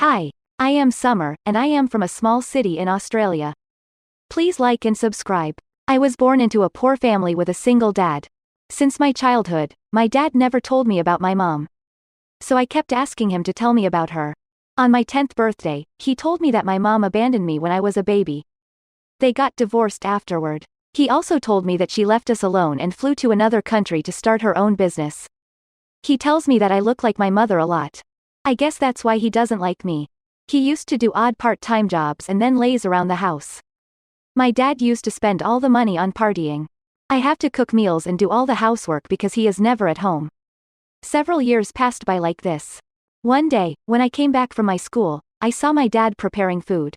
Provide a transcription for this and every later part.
Hi, I am Summer, and I am from a small city in Australia. Please like and subscribe. I was born into a poor family with a single dad. Since my childhood, my dad never told me about my mom. So I kept asking him to tell me about her. On my 10th birthday, he told me that my mom abandoned me when I was a baby. They got divorced afterward. He also told me that she left us alone and flew to another country to start her own business. He tells me that I look like my mother a lot. I guess that's why he doesn't like me. He used to do odd part-time jobs and then laze around the house. My dad used to spend all the money on partying. I have to cook meals and do all the housework because he is never at home. Several years passed by like this. One day, when I came back from my school, I saw my dad preparing food.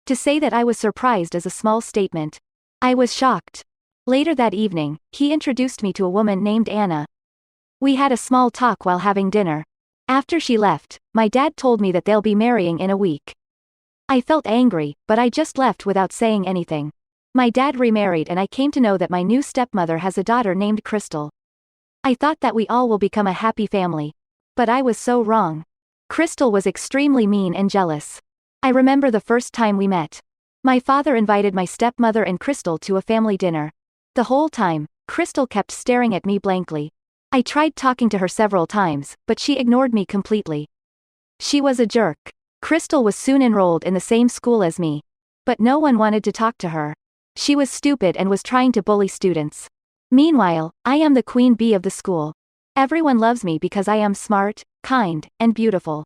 To say that I was surprised is a small statement. I was shocked. Later that evening, he introduced me to a woman named Anna. We had a small talk while having dinner. After she left, my dad told me that they'll be marrying in a week. I felt angry, but I just left without saying anything. My dad remarried and I came to know that my new stepmother has a daughter named Crystal. I thought that we all will become a happy family. But I was so wrong. Crystal was extremely mean and jealous. I remember the first time we met. My father invited my stepmother and Crystal to a family dinner. The whole time, Crystal kept staring at me blankly. I tried talking to her several times, but she ignored me completely. She was a jerk. Crystal was soon enrolled in the same school as me. But no one wanted to talk to her. She was stupid and was trying to bully students. Meanwhile, I am the queen bee of the school. Everyone loves me because I am smart, kind, and beautiful.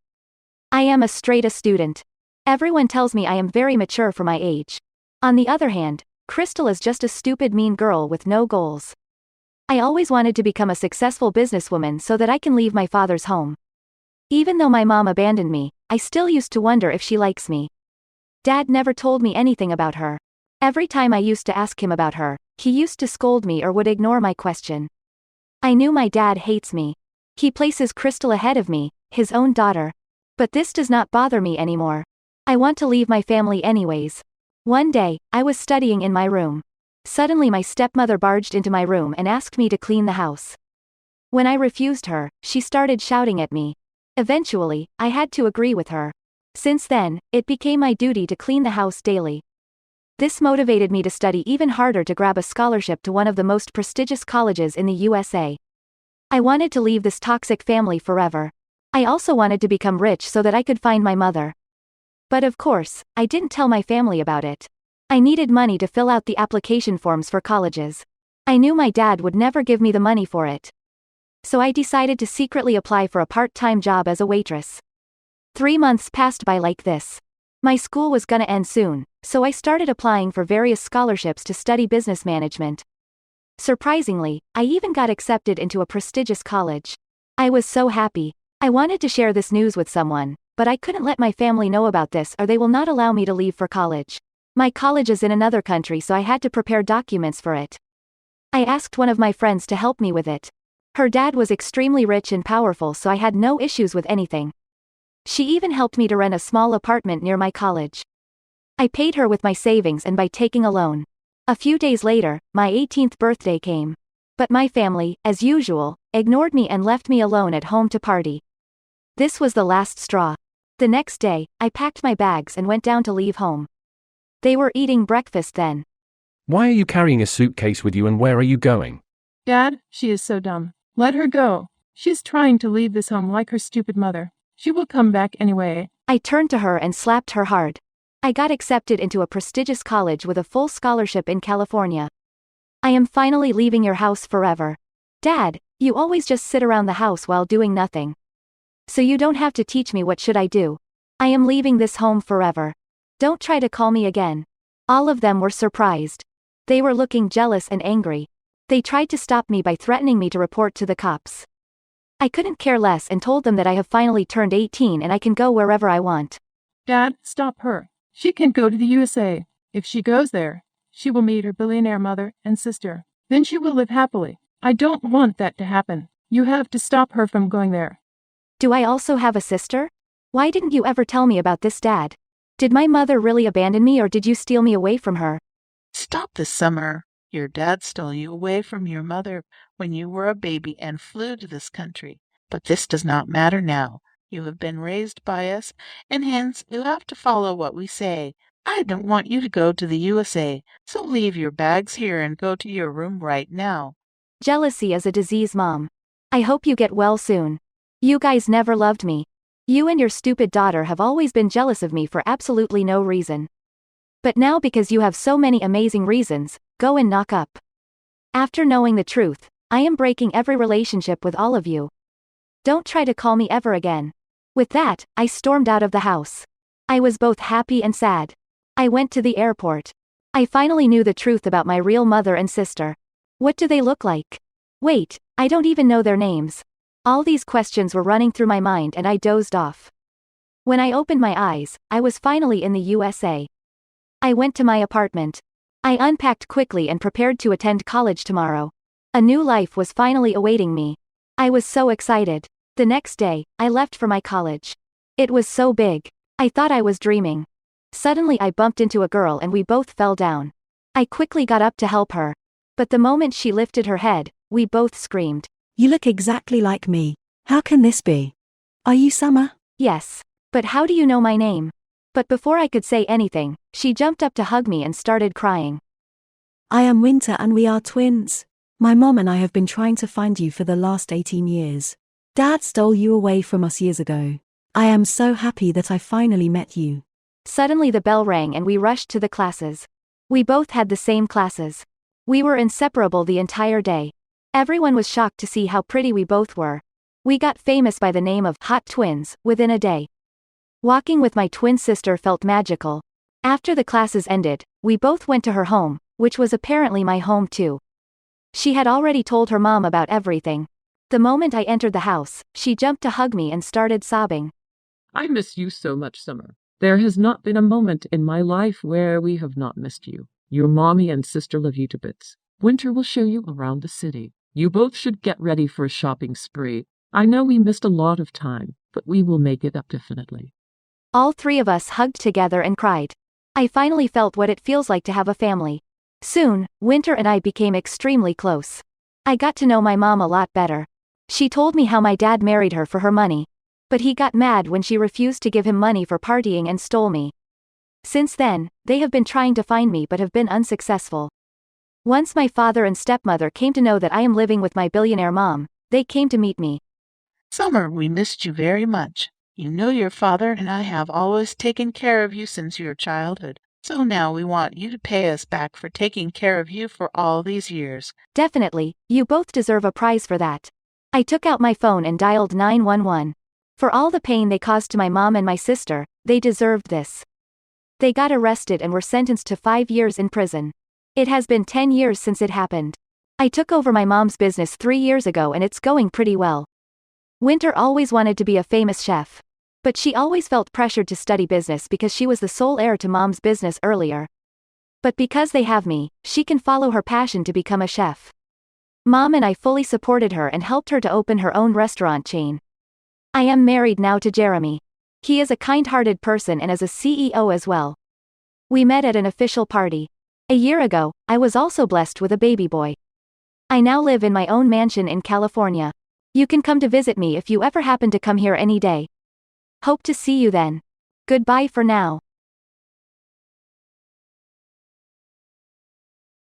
I am a straight A student. Everyone tells me I am very mature for my age. On the other hand, Crystal is just a stupid mean girl with no goals. I always wanted to become a successful businesswoman so that I can leave my father's home. Even though my mom abandoned me, I still used to wonder if she likes me. Dad never told me anything about her. Every time I used to ask him about her, he used to scold me or would ignore my question. I knew my dad hates me. He places Crystal ahead of me, his own daughter. But this does not bother me anymore. I want to leave my family anyways. One day, I was studying in my room. Suddenly my stepmother barged into my room and asked me to clean the house. When I refused her, she started shouting at me. Eventually, I had to agree with her. Since then, it became my duty to clean the house daily. This motivated me to study even harder to grab a scholarship to one of the most prestigious colleges in the USA. I wanted to leave this toxic family forever. I also wanted to become rich so that I could find my mother. But of course, I didn't tell my family about it. I needed money to fill out the application forms for colleges. I knew my dad would never give me the money for it. So I decided to secretly apply for a part-time job as a waitress. 3 months passed by like this. My school was gonna end soon, so I started applying for various scholarships to study business management. Surprisingly, I even got accepted into a prestigious college. I was so happy. I wanted to share this news with someone, but I couldn't let my family know about this or they will not allow me to leave for college. My college is in another country, so I had to prepare documents for it. I asked one of my friends to help me with it. Her dad was extremely rich and powerful, so I had no issues with anything. She even helped me to rent a small apartment near my college. I paid her with my savings and by taking a loan. A few days later, my 18th birthday came. But my family, as usual, ignored me and left me alone at home to party. This was the last straw. The next day, I packed my bags and went down to leave home. They were eating breakfast then. Why are you carrying a suitcase with you and where are you going? Dad, she is so dumb. Let her go. She's trying to leave this home like her stupid mother. She will come back anyway. I turned to her and slapped her hard. I got accepted into a prestigious college with a full scholarship in California. I am finally leaving your house forever. Dad, you always just sit around the house while doing nothing. So you don't have to teach me what should I do. I am leaving this home forever. Don't try to call me again. All of them were surprised. They were looking jealous and angry. They tried to stop me by threatening me to report to the cops. I couldn't care less and told them that I have finally turned 18 and I can go wherever I want. Dad, stop her. She can go to the USA. If she goes there, she will meet her billionaire mother and sister. Then she will live happily. I don't want that to happen. You have to stop her from going there. Do I also have a sister? Why didn't you ever tell me about this, Dad? Did my mother really abandon me or did you steal me away from her? Stop this, Summer. Your dad stole you away from your mother when you were a baby and flew to this country. But this does not matter now. You have been raised by us, and hence you have to follow what we say. I don't want you to go to the USA, so leave your bags here and go to your room right now. Jealousy is a disease, Mom. I hope you get well soon. You guys never loved me. You and your stupid daughter have always been jealous of me for absolutely no reason. But now, because you have so many amazing reasons, go and knock up. After knowing the truth, I am breaking every relationship with all of you. Don't try to call me ever again. With that, I stormed out of the house. I was both happy and sad. I went to the airport. I finally knew the truth about my real mother and sister. What do they look like? Wait, I don't even know their names. All these questions were running through my mind and I dozed off. When I opened my eyes, I was finally in the USA. I went to my apartment. I unpacked quickly and prepared to attend college tomorrow. A new life was finally awaiting me. I was so excited. The next day, I left for my college. It was so big. I thought I was dreaming. Suddenly I bumped into a girl and we both fell down. I quickly got up to help her. But the moment she lifted her head, we both screamed. You look exactly like me. How can this be? Are you Summer? Yes. But how do you know my name? But before I could say anything, she jumped up to hug me and started crying. I am Winter and we are twins. My mom and I have been trying to find you for the last 18 years. Dad stole you away from us years ago. I am so happy that I finally met you. Suddenly the bell rang and we rushed to the classes. We both had the same classes. We were inseparable the entire day. Everyone was shocked to see how pretty we both were. We got famous by the name of Hot Twins within a day. Walking with my twin sister felt magical. After the classes ended, we both went to her home, which was apparently my home too. She had already told her mom about everything. The moment I entered the house, she jumped to hug me and started sobbing. I miss you so much, Summer. There has not been a moment in my life where we have not missed you. Your mommy and sister love you to bits. Winter will show you around the city. You both should get ready for a shopping spree. I know we missed a lot of time, but we will make it up definitely. All three of us hugged together and cried. I finally felt what it feels like to have a family. Soon, Winter and I became extremely close. I got to know my mom a lot better. She told me how my dad married her for her money. But he got mad when she refused to give him money for partying and stole me. Since then, they have been trying to find me but have been unsuccessful. Once my father and stepmother came to know that I am living with my billionaire mom, they came to meet me. Summer, we missed you very much. You know your father and I have always taken care of you since your childhood. So now we want you to pay us back for taking care of you for all these years. Definitely, you both deserve a prize for that. I took out my phone and dialed 911. For all the pain they caused to my mom and my sister, they deserved this. They got arrested and were sentenced to 5 years in prison. It has been 10 years since it happened. I took over my mom's business 3 years ago and it's going pretty well. Winter always wanted to be a famous chef. But she always felt pressured to study business because she was the sole heir to mom's business earlier. But because they have me, she can follow her passion to become a chef. Mom and I fully supported her and helped her to open her own restaurant chain. I am married now to Jeremy. He is a kind-hearted person and is a CEO as well. We met at an official party. A year ago, I was also blessed with a baby boy. I now live in my own mansion in California. You can come to visit me if you ever happen to come here any day. Hope to see you then. Goodbye for now.